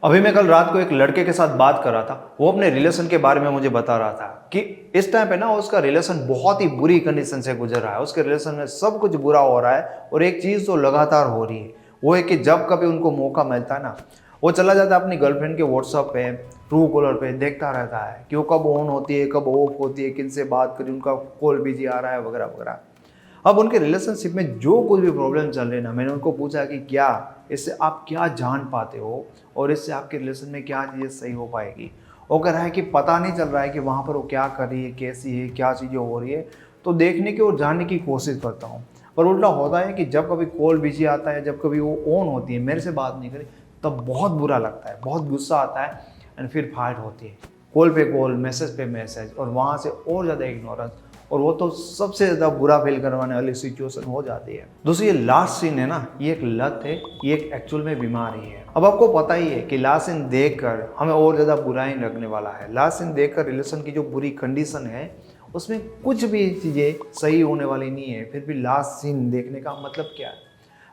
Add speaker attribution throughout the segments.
Speaker 1: अभी मैं कल रात को एक लड़के के साथ बात कर रहा था। वो अपने रिलेशन के बारे में मुझे बता रहा था कि इस टाइम पे ना उसका रिलेशन बहुत ही बुरी कंडीशन से गुजर रहा है। उसके रिलेशन में सब कुछ बुरा हो रहा है और एक चीज़ तो लगातार हो रही है, वो है कि जब कभी उनको मौका मिलता है ना, वो चला जाता है अपनी गर्लफ्रेंड के व्हाट्सअप पे, ट्रू कॉलर पे, देखता रहता है कि वो कब ऑन होती है, कब ऑफ होती है, किन से बात करी, उनका कॉल बिजी आ रहा है वगैरह वगैरह। अब उनके रिलेशनशिप में जो कुछ भी प्रॉब्लम चल रही है ना, मैंने उनको पूछा कि क्या इससे आप क्या जान पाते हो और इससे आपके रिलेशन में क्या चीज़ें सही हो पाएगी। वो कह रहा है कि पता नहीं चल रहा है कि वहाँ पर वो क्या कर रही है, कैसी है, क्या चीज़ें हो रही है, तो देखने की और जानने की कोशिश करता हूँ। पर उल्टा होता है कि जब कभी कॉल बिजी आता है, जब कभी वो ऑन होती है, मेरे से बात नहीं करी, तब बहुत बुरा लगता है, बहुत गुस्सा आता है एंड फिर फाइट होती है। कॉल पे कॉल, मैसेज पे मैसेज, और वहाँ से और ज़्यादा इग्नोरेंस, और वो तो सबसे ज़्यादा बुरा फील करवाने वाली सिचुएशन हो जाती है। दोस्तों, ये लास्ट सीन है ना, ये एक लत है, ये एक एक्चुअल में बीमारी है। अब आपको पता ही है कि लास्ट सीन देखकर हमें और ज़्यादा बुरा ही लगने वाला है। लास्ट सीन देखकर रिलेशन की जो बुरी कंडीशन है, उसमें कुछ भी चीज़ें सही होने वाली नहीं है। फिर भी लास्ट सीन देखने का मतलब क्या है?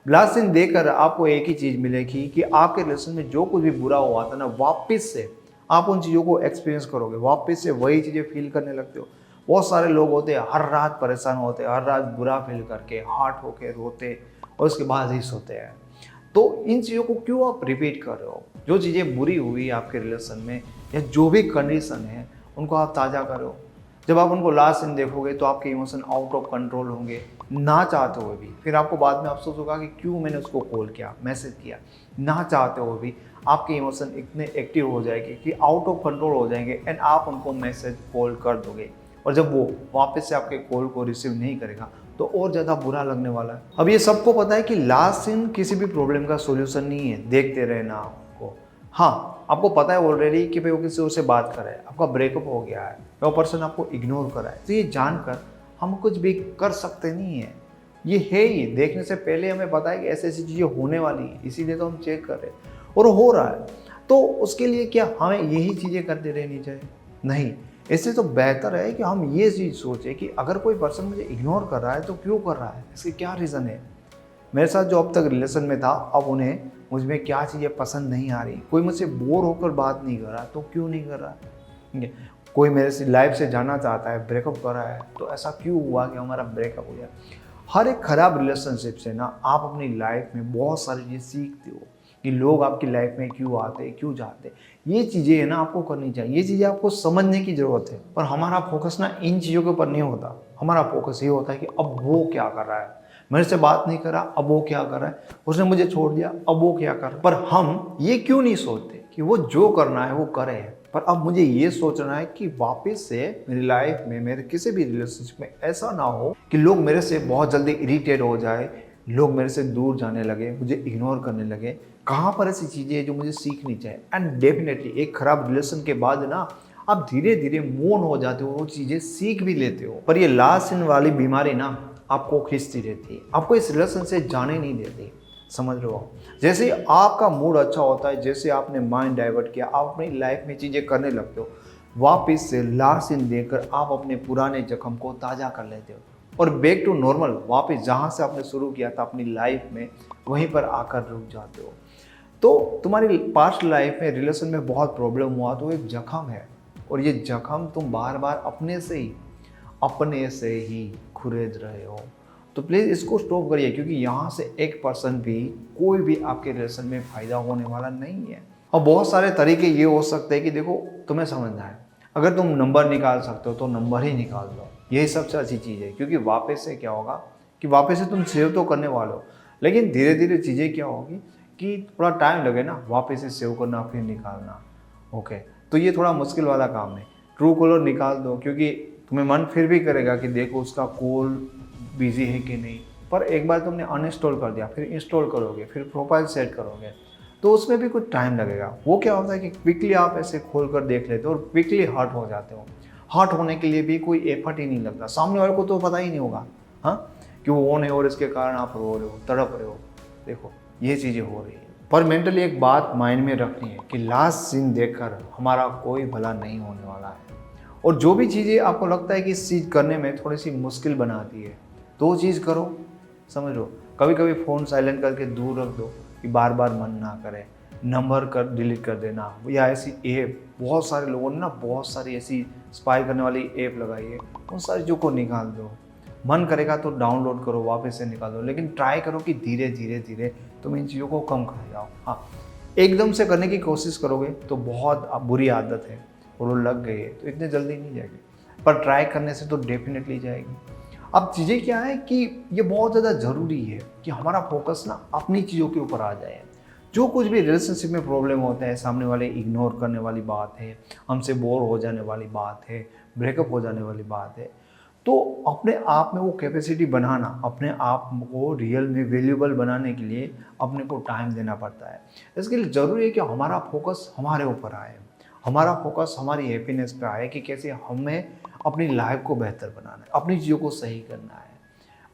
Speaker 1: लास्ट सीन देखकर आपको एक ही चीज़ मिलेगी कि आपके रिलेशन में जो कुछ भी बुरा हुआ था ना, वापस से आप उन चीज़ों को एक्सपीरियंस करोगे, वापस से वही चीज़ें फील करने लगते हो। बहुत सारे लोग होते हैं हर रात परेशान होते हैं, हर रात बुरा फील करके हार्ट होके रोते और उसके बाद ही सोते हैं। तो इन चीज़ों को क्यों आप रिपीट कर रहे हो? जो चीज़ें बुरी हुई आपके रिलेशन में या जो भी कंडीशन है, उनको आप ताज़ा करो। जब आप उनको लास्ट सीन देखोगे तो आपके इमोशन आउट ऑफ कंट्रोल होंगे, ना चाहते हुए भी। फिर आपको बाद में अफसोस होगा कि क्यों मैंने उसको कॉल किया, मैसेज किया। ना चाहते हुए भी आपके इमोशन इतने एक्टिव हो जाएंगे कि आउट ऑफ कंट्रोल हो जाएंगे एंड आप उनको मैसेज कॉल कर दोगे। और जब वो वापस से आपके कॉल को रिसीव नहीं करेगा तो और ज़्यादा बुरा लगने वाला है। अब ये सबको पता है कि लास्ट सीन किसी भी प्रॉब्लम का सोल्यूशन नहीं है, देखते रहना आपको। हाँ, आपको पता है ऑलरेडी कि भाई वो किसी और से बात कर रहा है, आपका ब्रेकअप हो गया है, वो पर्सन आपको इग्नोर कर रहा है, तो ये जानकर हम कुछ भी कर सकते नहीं है। ये है ही, देखने से पहले हमें पता है कि ऐसी ऐसी चीज़ें होने वाली हैं, इसीलिए तो हम चेक कर रहे हैं और हो रहा है। तो उसके लिए क्या हमें यही चीज़ें करते रहनी चाहिए? नहीं, इससे तो बेहतर है कि हम ये चीज़ सोचें कि अगर कोई पर्सन मुझे इग्नोर कर रहा है तो क्यों कर रहा है, इसके क्या रीज़न है। मेरे साथ जो अब तक रिलेशन में था, अब उन्हें मुझ में क्या चीज़ें पसंद नहीं आ रही। कोई मुझसे बोर होकर बात नहीं कर रहा तो क्यों नहीं कर रहा, ठीक है। कोई मेरे से लाइफ से जाना चाहता है, ब्रेकअप कर रहा है, तो ऐसा क्यों हुआ कि हमारा ब्रेकअप हो गया। हर एक ख़राब रिलेशनशिप से ना आप अपनी लाइफ में बहुत सारी चीज़ें सीखते हो कि लोग आपकी लाइफ में क्यों आते हैं, क्यों जाते हैं। ये चीज़ें है ना आपको करनी चाहिए, ये चीज़ें आपको समझने की ज़रूरत है। पर हमारा फोकस ना इन चीज़ों के ऊपर नहीं होता, हमारा फोकस ये होता है कि अब वो क्या कर रहा है, मेरे से बात नहीं कर रहा, अब वो क्या कर रहा है, उसने मुझे छोड़ दिया, अब वो क्या कर रहा है। पर हम ये क्यों नहीं सोचते कि वो जो करना है वो करे। पर अब मुझे ये सोचना है कि वापस से मेरी लाइफ में, मेरे किसी भी रिलेशनशिप में ऐसा ना हो कि लोग मेरे से बहुत जल्दी इरिटेट हो जाए, लोग मेरे से दूर जाने लगे, मुझे इग्नोर करने लगे। कहाँ पर ऐसी चीज़ें हैं जो मुझे सीखनी चाहिए। एंड डेफिनेटली एक खराब रिलेशन के बाद ना आप धीरे धीरे मूव ऑन हो जाते हो, वो चीज़ें सीख भी लेते हो। पर ये लास्ट सीन वाली बीमारी ना आपको खींचती रहती है, आपको इस रिलेशन से जाने नहीं देती। समझ रहे हो? जैसे ही आपका मूड अच्छा होता है, जैसे आपने माइंड डाइवर्ट किया, आप अपनी लाइफ में चीज़ें करने लगते हो, वापस से लास्ट सीन देखकर आप अपने पुराने जख्म को ताज़ा कर लेते हो और बैक टू नॉर्मल, वापस जहाँ से आपने शुरू किया था अपनी लाइफ में, वहीं पर आकर रुक जाते हो। तो तुम्हारी पास्ट लाइफ में रिलेशन में बहुत प्रॉब्लम हुआ तो एक जख्म है, और ये जख्म तुम बार बार अपने से ही खुरेद रहे हो। तो प्लीज़ इसको स्टॉप करिए, क्योंकि यहाँ से एक पर्सन भी, कोई भी आपके रिलेशन में फ़ायदा होने वाला नहीं है। और बहुत सारे तरीके ये हो सकते हैं कि देखो, तुम्हें समझना है, अगर तुम नंबर निकाल सकते हो तो नंबर ही निकाल दो, यही सबसे अच्छी चीज़ है। क्योंकि वापस से क्या होगा कि वापस से तुम सेव तो करने वाले हो, लेकिन धीरे धीरे चीज़ें क्या होगी कि थोड़ा टाइम लगे ना वापस से सेव करना फिर निकालना। ओके, तो ये थोड़ा मुश्किल वाला काम है। ट्रू कॉलर निकाल दो, क्योंकि तुम्हें मन फिर भी करेगा कि देखो उसका कॉल बिजी है कि नहीं। पर एक बार तुमने अनइंस्टॉल कर दिया, फिर इंस्टॉल करोगे, फिर प्रोफाइल सेट करोगे, तो उसमें भी कुछ टाइम लगेगा। वो क्या होता है कि क्विकली आप ऐसे खोल कर देख लेते हो और क्विकली हर्ट हो जाते हो। हर्ट होने के लिए भी कोई एफर्ट ही नहीं लगता, सामने वाले को तो पता ही नहीं होगा हाँ कि वो ऑन है और इसके कारण आप रो रहे हो, तड़प रहे हो। देखो, ये चीज़ें हो रही है। पर मेंटली एक बात माइंड में रखनी है कि लास्ट सीन देखकर हमारा कोई भला नहीं होने वाला है। और जो भी चीज़ें आपको लगता है कि इस चीज़ करने में थोड़ी सी मुश्किल बनाती है, तो वो चीज़ करो। समझ लो, कभी कभी फ़ोन साइलेंट करके दूर रख दो कि बार बार मन ना करे। नंबर कर डिलीट कर देना, या ऐसी ऐप बहुत सारे लोगों ने ना बहुत सारी ऐसी स्पाई करने वाली ऐप लगाई है, उन सारी चीज़ों को निकाल दो। मन करेगा तो डाउनलोड करो, वापस से निकाल दो, लेकिन ट्राई करो कि धीरे धीरे धीरे तुम इन चीज़ों को कम कर जाओ। हाँ, एकदम से करने की कोशिश करोगे तो बहुत बुरी आदत है और वो लग गई है तो इतने जल्दी नहीं जाएगी, पर ट्राई करने से तो डेफिनेटली जाएगी। अब चीज़ें क्या है कि ये बहुत ज़्यादा ज़रूरी है कि हमारा फोकस ना अपनी चीज़ों के ऊपर आ जाए। जो कुछ भी रिलेशनशिप में प्रॉब्लम होता है, सामने वाले इग्नोर करने वाली बात है, हमसे बोर हो जाने वाली बात है, ब्रेकअप हो जाने वाली बात है, तो अपने आप में वो कैपेसिटी बनाना, अपने आप को रियल में वैल्यूबल बनाने के लिए अपने को टाइम देना पड़ता है। इसके लिए ज़रूरी है कि हमारा फोकस हमारे ऊपर आए, हमारा फोकस हमारी हैप्पीनेस पे आए कि कैसे हमें अपनी लाइफ को बेहतर बनाना है, अपनी चीज़ों को सही करना है।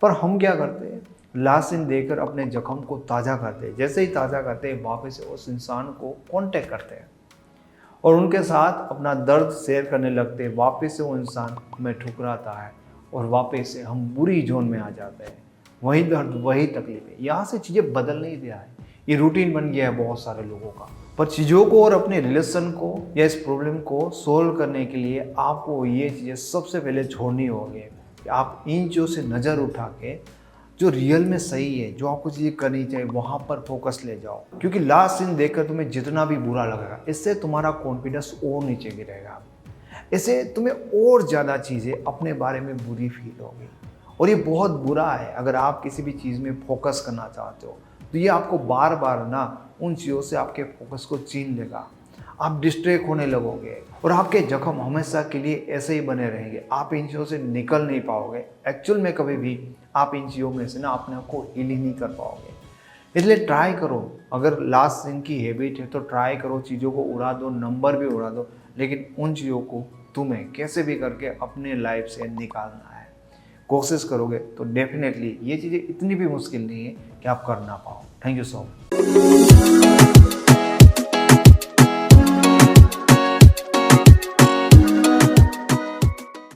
Speaker 1: पर हम क्या करते हैं, लास्ट सीन देकर अपने जख्म को ताज़ा करते हैं, जैसे ही ताज़ा करते हैं वापस से उस इंसान को कांटेक्ट करते हैं और उनके साथ अपना दर्द शेयर करने लगते हैं। वापस से वो इंसान हमें ठुकराता है और वापस से हम बुरी जोन में आ जाते हैं। वही दर्द, वही तकलीफें, यहाँ से चीज़ें बदल नहीं दिया है, ये रूटीन बन गया है बहुत सारे लोगों का। पर चीज़ों को और अपने रिलेशन को या इस प्रॉब्लम को सोल्व करने के लिए आपको ये चीज़ें सबसे पहले छोड़नी होगी कि आप इन चीज़ों से नज़र उठा के जो रियल में सही है, जो आपको चीज़ें करनी चाहिए, वहाँ पर फोकस ले जाओ। क्योंकि लास्ट सीन देखकर तुम्हें जितना भी बुरा लगेगा, इससे तुम्हारा कॉन्फिडेंस और नीचे गिरेगा, इससे तुम्हें और ज़्यादा चीज़ें अपने बारे में बुरी फील होगी। और ये बहुत बुरा है। अगर आप किसी भी चीज़ में फोकस करना चाहते हो तो ये आपको बार बार ना उन चीज़ों से आपके फोकस को छीन लेगा, आप डिस्ट्रैक्ट होने लगोगे और आपके जख्म हमेशा के लिए ऐसे ही बने रहेंगे। आप इन चीज़ों से निकल नहीं पाओगे। एक्चुअल में कभी भी आप इन चीज़ों में से ना अपने आप को हील ही नहीं कर पाओगे। इसलिए ट्राई करो, अगर लास्ट सीन की हैबिट है तो ट्राई करो, चीज़ों को उड़ा दो, नंबर भी उड़ा दो, लेकिन उन चीज़ों को तुम्हें कैसे भी करके अपने लाइफ से निकालना है। कोशिश करोगे तो डेफिनेटली ये चीज़ें इतनी भी मुश्किल नहीं है कि आप कर ना पाओ। Thank you so much.